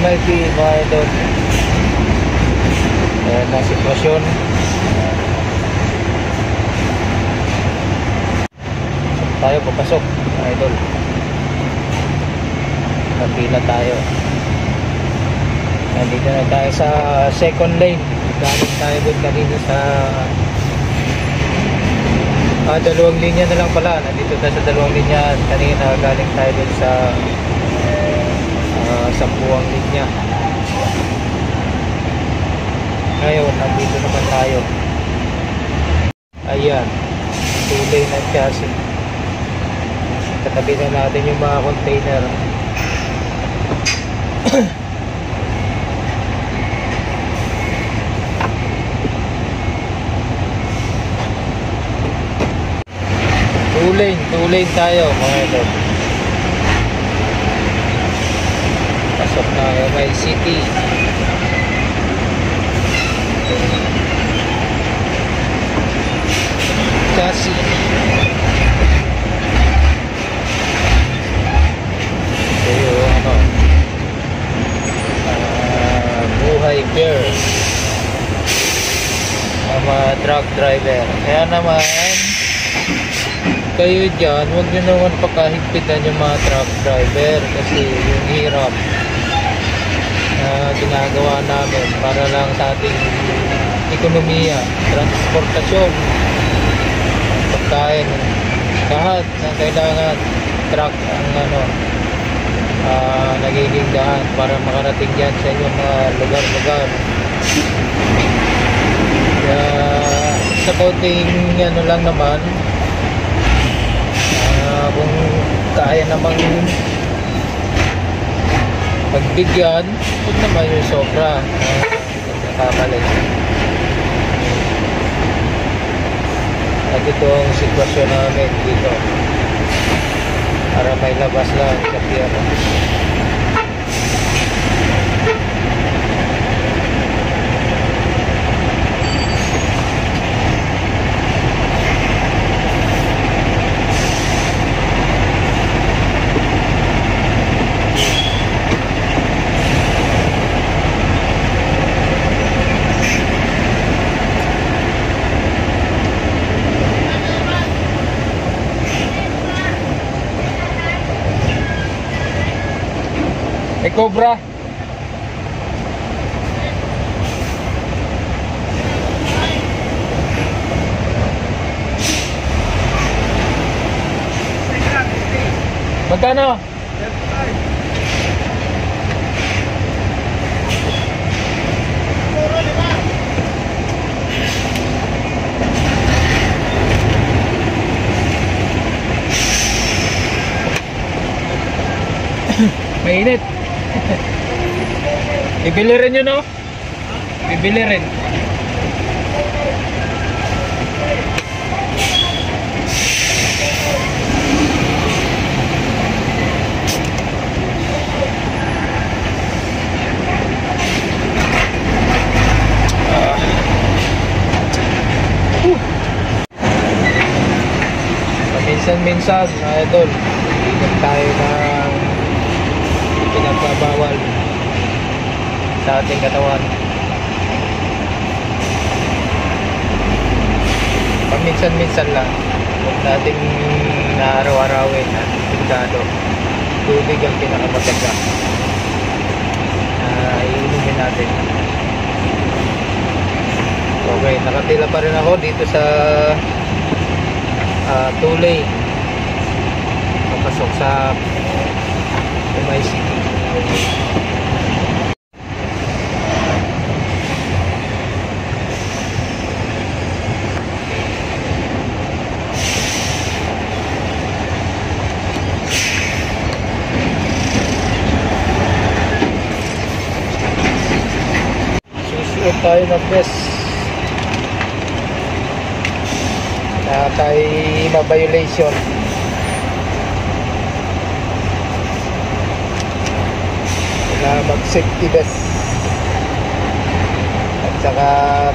MIP mga idol. Ayan ang sitwasyon. Tayo papasok mga idol. Napila tayo. Nandito na tayo sa second lane. Galing tayo doon kanina sa dalawang linya na lang pala. Nandito tayo sa dalawang linya. Kanina galing tayo doon sa 10 linya. Ngayon nandito naman tayo. Ayan, 2 lane ang chassis. Katabi na natin yung mga container. Two lane tayo mga idol. Pasok na MI City. Chassis. Ito yung buhay bear. Mga truck driver. Kaya naman kayo dyan, huwag nyo naman pakahigpitan yung mga truck driver kasi yung hirap na ginagawa namin para lang sa ating ekonomiya, transportasyon, pagkain, lahat na kailangan truck ang nagiging daan para makarating dyan sa inyong mga lugar-lugar. Kaya sa konting lang naman, kung kaya namang pagbigyan, huwag naman yung sobra nakakalik. At ito ang sitwasyon namin dito para may labas lang sa piyero. Cobra. Magkano? Mainit. Bibili rin yun, no? Bibili rin. Minsan-minsan, idol, ikot tayo ng pinagbabawal sa ating katawan. Paminsan-minsan lang, huwag nating naaraw-arawin at pindado. Tubig ang pinakamaganda. Iinumin natin. Okay, nakatila pa rin ako dito sa Tulay. Papasok sa MI City. Susunod tayo ng best na tayo ma-violation. Mag-safety vest at saka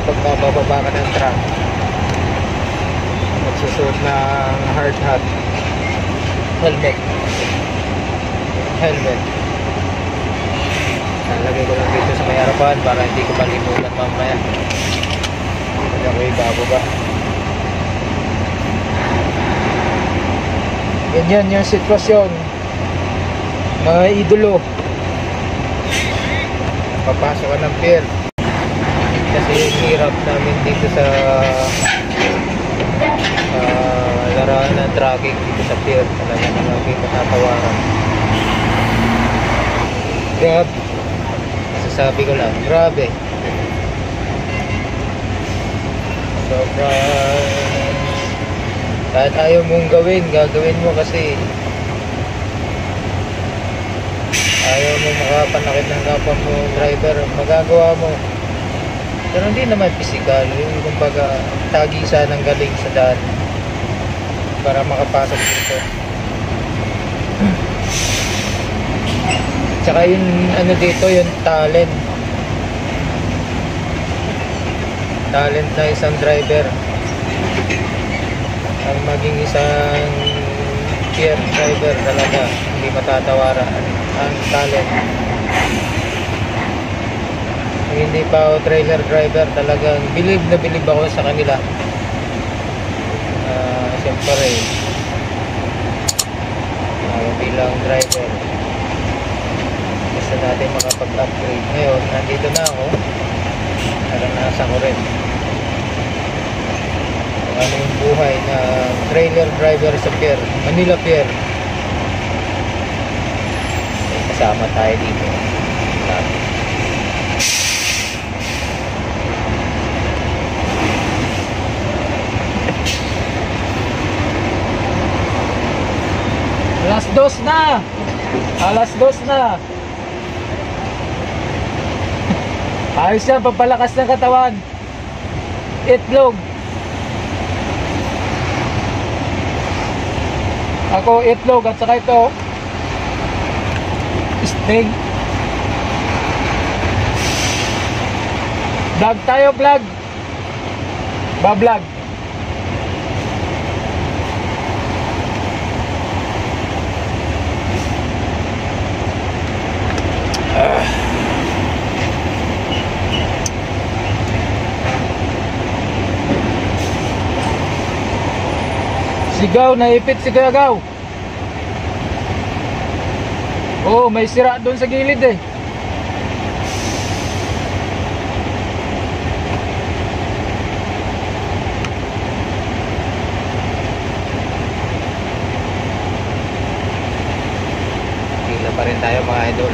pag mabababa ka ng truck, magsusuot ng hard hat, helmet. ilalagay ko lang dito sa may harapan para hindi ko malimutan mamaya. Kaya ko ibababa. Ganyan yung sitwasyon, mga idolo. Papasok ka ng pier kasi yung hirap namin dito sa larangan ng tracking dito sa pier. Talaga na lagi matatawaran. Grabe, masasabi ko lang, grabe. Sobrang kahit ayaw mong gawin, gagawin mo kasi ayaw mo makapanakit ng kapwa mo driver, magagawa mo. Pero hindi naman physical, yung kumbaga tagisa ng galing sa daan para makapasok dito. Tsaka yung ano dito, yung talent na isang driver, ang maging isang pier driver talaga hindi matatawaran ang talent. Kung hindi pa ako trailer driver, talagang bilib na bilib ako sa kanila. Siyempre bilang driver gusto natin makapag-upgrade. Ngayon nandito na ako, naranasan ko rin ano yung buhay na trailer driver sa pier, Manila Pier. Kasama tayo dito. Alas 2 na! Alas 2 na! Ayos yan, pampalakas ng katawan. Itlog. Ako itlog at saka ito steak. Vlog tayo, vlog. Ba-vlog. Sigaw, naipit si Gagaw. Oh, may sira doon sa gilid eh. Pila pa rin tayo mga idol.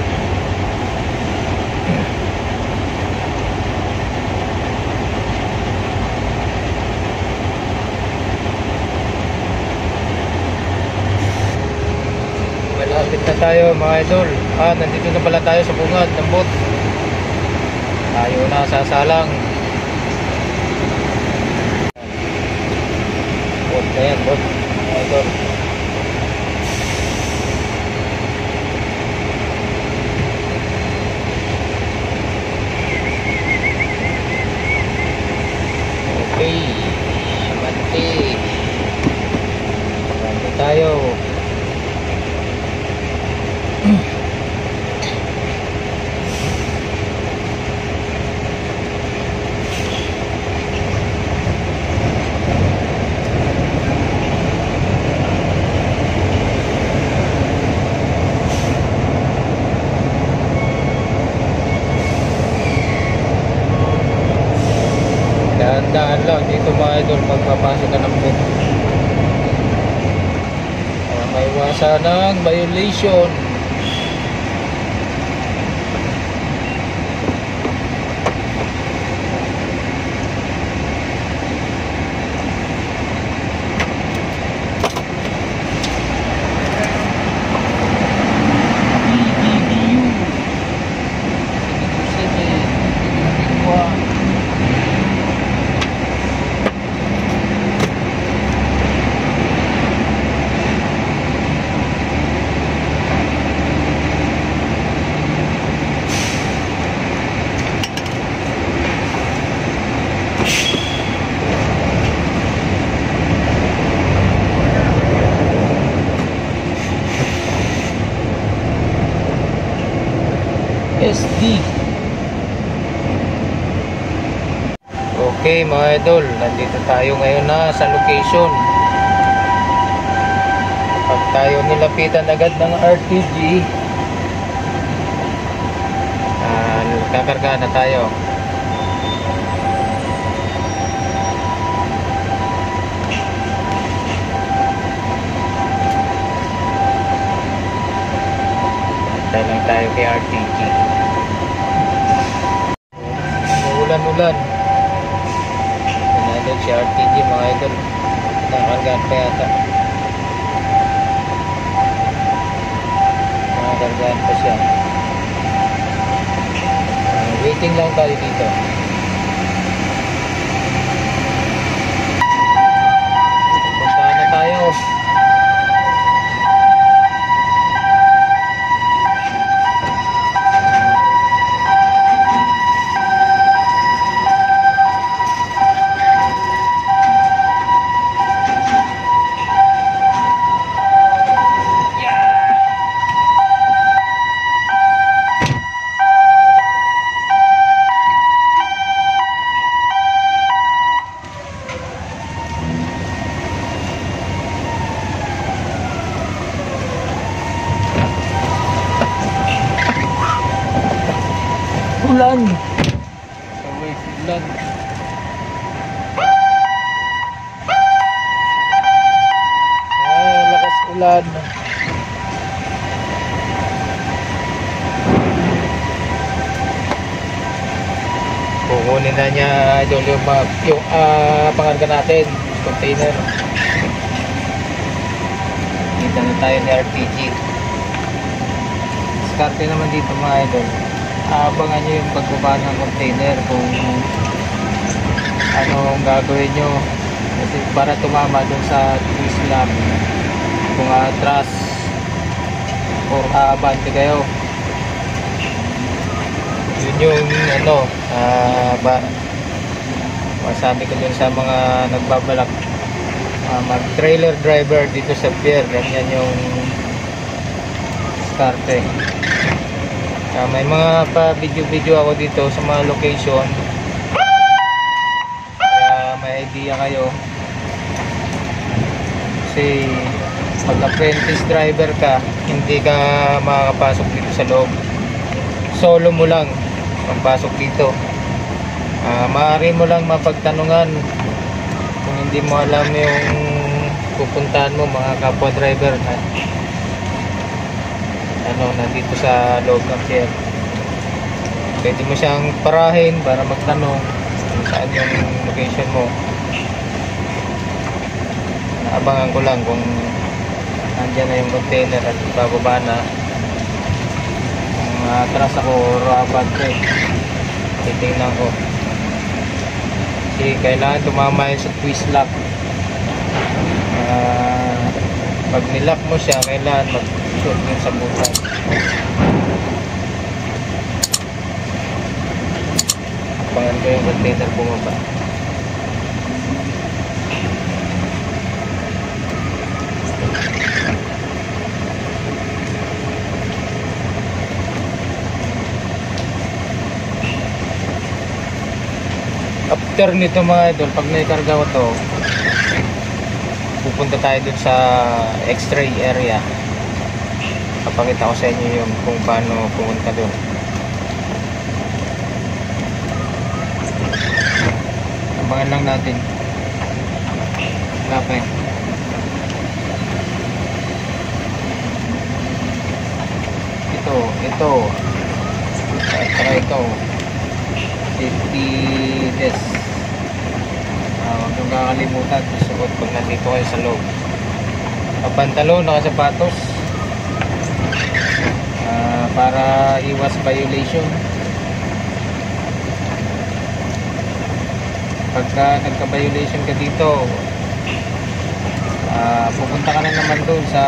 Malapit na tayo mga idol. Nandito na pala tayo sa bungad ng boat. Tayo na sasalang. Boat na yan, boat mga idol. Okay, Amante. Amante tayo. Dahan-dahan lang dito mga idol pagpapasok ka ng boat. May iwasan ng violation. Okay mga idol, nandito tayo ngayon na sa location. Pag tayo nilapitan agad ng RTG, kakarga na tayo. Tayo lang tayo kay RTG. Ulan-ulan. Nandun si RTG mga idol. Nakakargaan pa yata. Nakakargaan pa siya. Waiting lang tayo dito. Puntahan na tayo. Ulan. Sabay ulan. Lakas ulan. Kukunin na niya idol yung pangarga natin, container. Dito na tayo ni RTG. Diskarte naman dito mga idol. Abangan nyo yung pagbaba ng container kung anong gagawin nyo, kasi para tumama dun sa twist lock, kung atras or aabante kayo. Yun yung masabi ko dun sa mga nagbabalak mag trailer driver dito sa pier. Ganyan yung diskarte. May mga pa-video ako dito sa mga location, kaya may idea kayo. Kasi pag apprentice driver ka, hindi ka makakapasok dito sa loob. Solo mo lang magpasok dito. Maaari mo lang mapagtanungan kung hindi mo alam yung pupuntahan mo, mga kapwa driver na nandito sa loob ng pier. Pwede mo siyang parahin para magtanong kung saan yung location mo. Naabangan ko lang kung nandyan na yung container at bababa na. Kung atras ako or abante, titingnan ko. Kasi kailangan tumama yun sa twist lock. Pag nilock mo siya, kailangan mag-shoot yun sa butas. Abangan ko yung container bumaba. After nito mga idol, pag naikarga ko to, pupunta tayo dun sa X-ray area. Papakita ko sa inyo yung kung paano pumunta dun. Abangan lang natin. Lapay. Ito at saka ito safety vest. Huwag nung kakalimutan suot pag nandito kayo sa loob. Pantalon, nakasapatos, para iwas violation. Pagka nagka-violation ka dito, pupunta ka na naman doon sa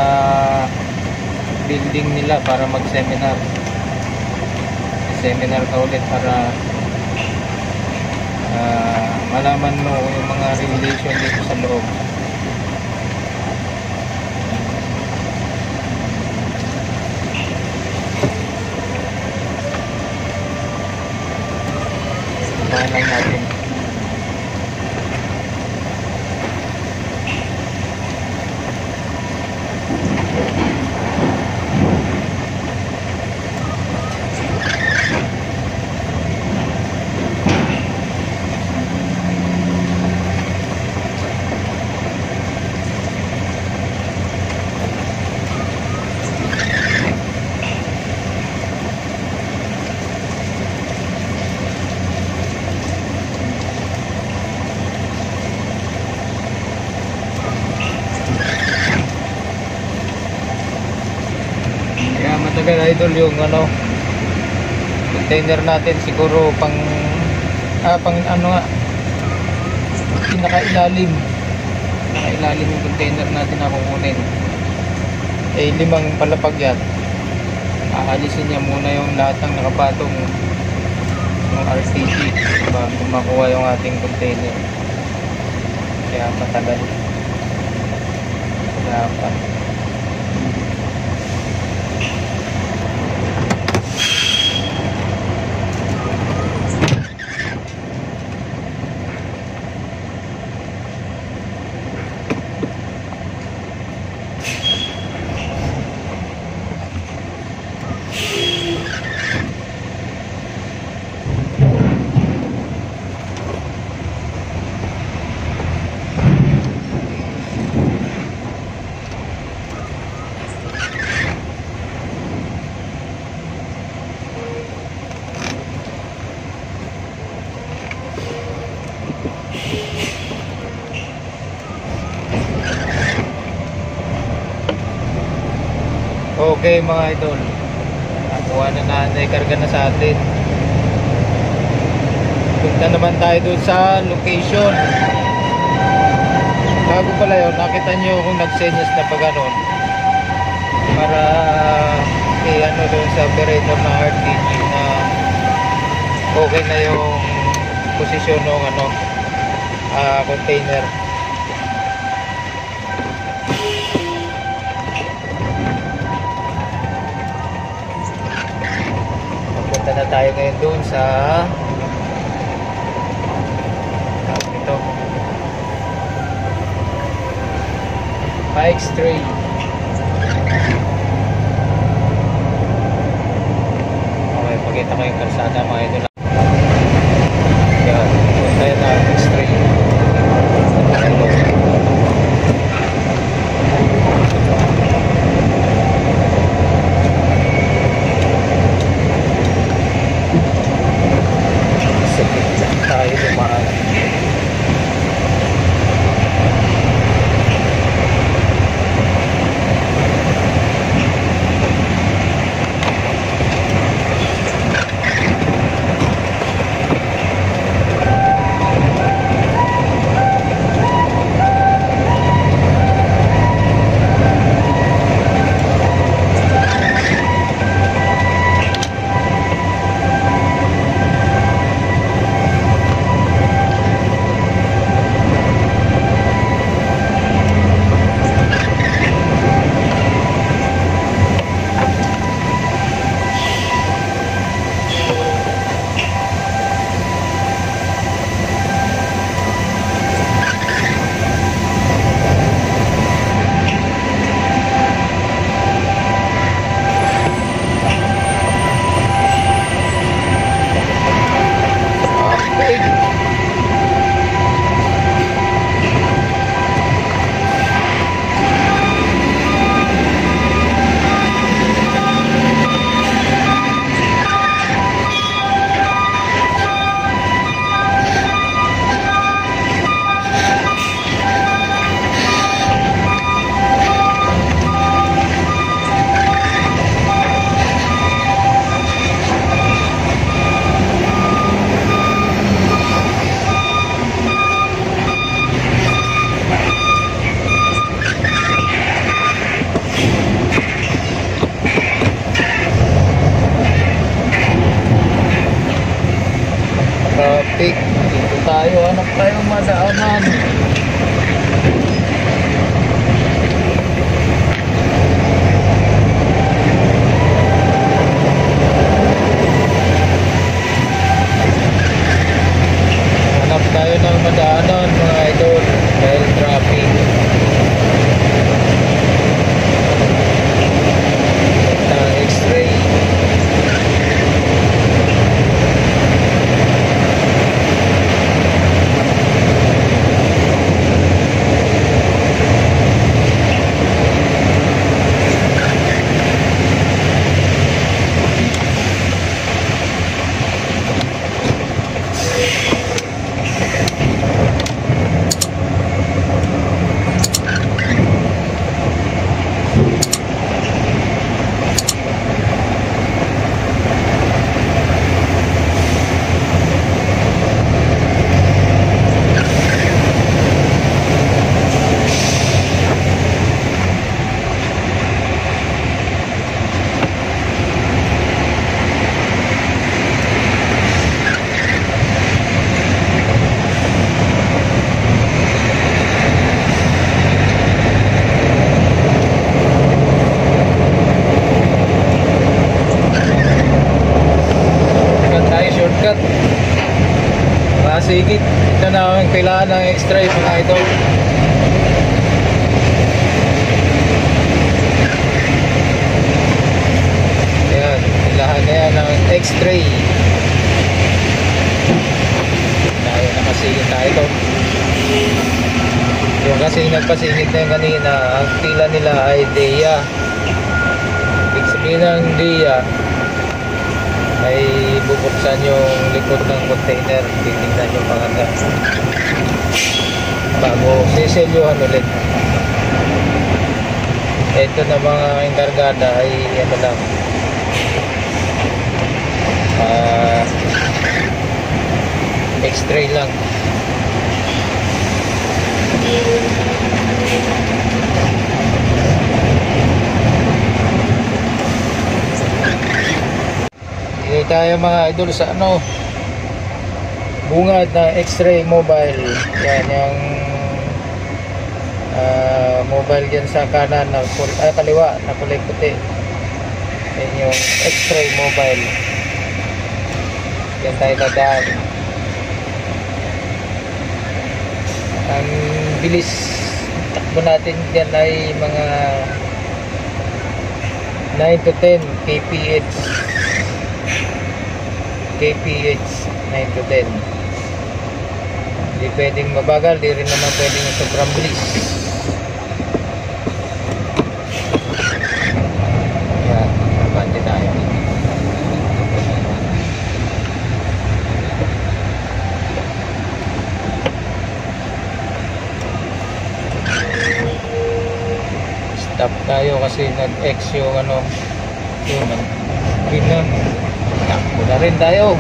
building nila para mag-seminar. Seminar ka ulit para malaman mo yung mga regulation dito sa loob. Tahan lang natin. namin idol yung ano, container natin siguro pang ano nga, pinakailalim yung container natin na kukunin. Eh 5 palapag yan. Aalisin niya muna yung lahat ng nakapatong ng RCG bago makuha yung ating container. Kaya matagal. Dapat. Okay mga idol, nakuha na karga na sa atin. Punta naman tayo doon sa location. Bago pala yun, nakita nyo kung nagsenyas na pa ganon para ano doon sa operator na RTG na okay na yung posisyon ng ano, container. Punta na tayo ngayon doon sa ito, Pikes Trail. Okay, pakita ko yung kalsada mga idol. Yan, punta yun na Pikes Trail. Tayo dumaan. singit. Ito na ang kailangan ng extra mga idol. Ayan, kailangan na yan ng X-ray. Tayo nakasingit tayo ito. Yung kasi nagpasingit na yung kanina, ang pila nila ay DEA. Ibig sabihin ng DEA ay bubuksan yung likod ng container, titignan yung panganga bago siselyuhan ulit. Ito na mga enkargada ay ano lang, X-ray lang. Hindi tayo mga idol sa ano, bungad na X-ray mobile. Yan yung mobile dyan sa kanan na kaliwa na kulay puti. Yan yung X-ray mobile. Yan tayo dadaan. Ang bilis takbo natin dyan ay mga 9 to 10 kph 9 to 10. Hindi pwedeng mabagal, di rin naman pwedeng sobrang bilis. Yan, mabante tayo. Stop tayo kasi nag-X yung ano, yung green na. Takbo na rin tayo.